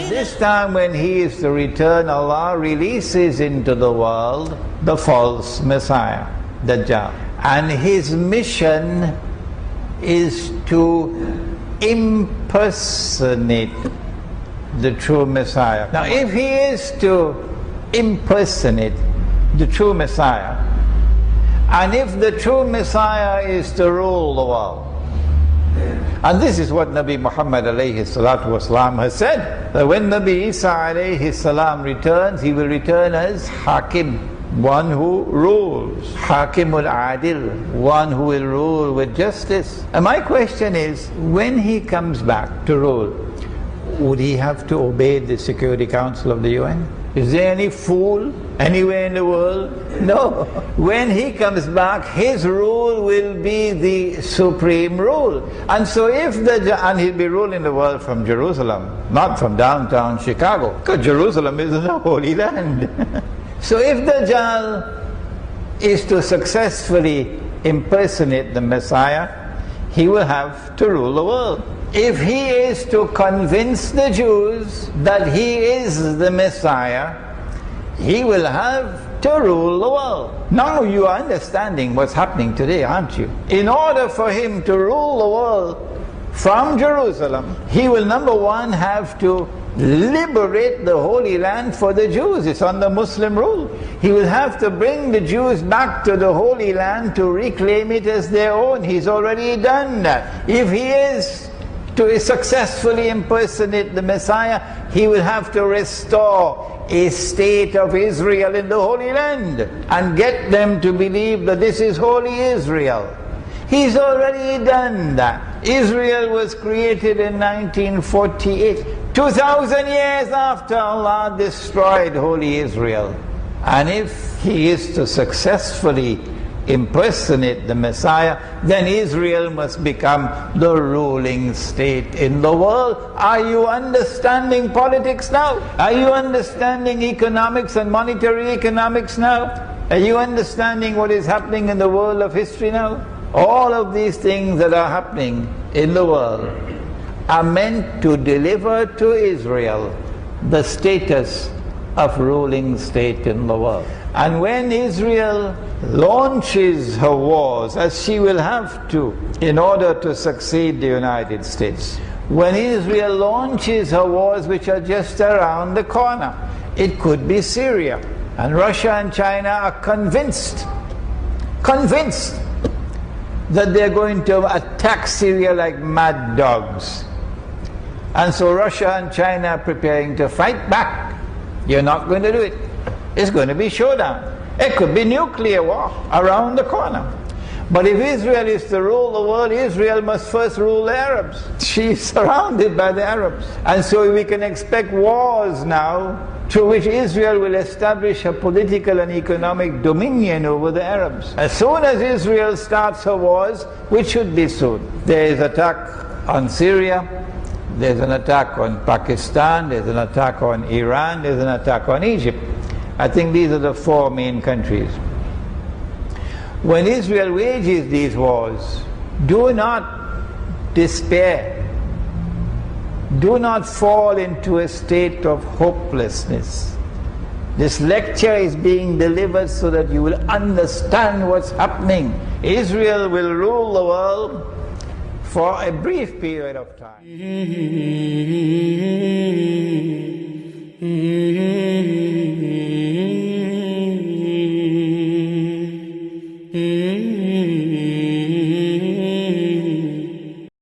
This time when he is to return, Allah releases into the world the false Messiah, Dajjal. And his mission is to impersonate the true Messiah. Now if he is to impersonate the true Messiah, and if the true Messiah is to rule the world, and this is what Nabi Muhammad alayhi salatu wasalam has said, that when Nabi Isa alayhi salam returns, he will return as Hakim, one who rules, Hakimul Adil, one who will rule with justice. And my question is, when he comes back to rule, would he have to obey the Security Council of the UN? Is there any fool anywhere in the world? No. When he comes back, his rule will be the supreme rule. And so and he'll be ruling the world from Jerusalem, not from downtown Chicago, because Jerusalem is the Holy Land. So if Dajjal is to successfully impersonate the Messiah, he will have to rule the world. If he is to convince the Jews that he is the Messiah, he will have to rule the world. Now you are understanding what's happening today, aren't you? In order for him to rule the world from Jerusalem, he will, number one, have to liberate the Holy Land for the Jews. It's under Muslim rule. He will have to bring the Jews back to the Holy Land to reclaim it as their own. He's already done that. If he is to successfully impersonate the Messiah, he will have to restore a state of Israel in the Holy Land and get them to believe that this is Holy Israel. He's already done that. Israel was created in 1948, 2,000 years after Allah destroyed Holy Israel. And if he is to successfully impersonate the Messiah, then Israel must become the ruling state in the world. Are you understanding politics now? Are you understanding economics and monetary economics now? Are you understanding what is happening in the world of history now? All of these things that are happening in the world are meant to deliver to Israel the status of ruling state in the world. And when Israel launches her wars, as she will have to in order to succeed the United States, when Israel launches her wars, which are just around the corner, it could be Syria, and Russia and China are convinced that they're going to attack Syria like mad dogs. And so Russia and China are preparing to fight back. You're not going to do it. It's going to be showdown. It could be nuclear war around the corner. But if Israel is to rule the world, Israel must first rule the Arabs. She's surrounded by the Arabs. And so we can expect wars now through which Israel will establish a political and economic dominion over the Arabs. As soon as Israel starts her wars, which should be soon, there is attack on Syria, there's an attack on Pakistan, there's an attack on Iran, there's an attack on Egypt. I think these are the four main countries. When Israel wages these wars, do not despair. Do not fall into a state of hopelessness. This lecture is being delivered so that you will understand what's happening. Israel will rule the world for a brief period of time.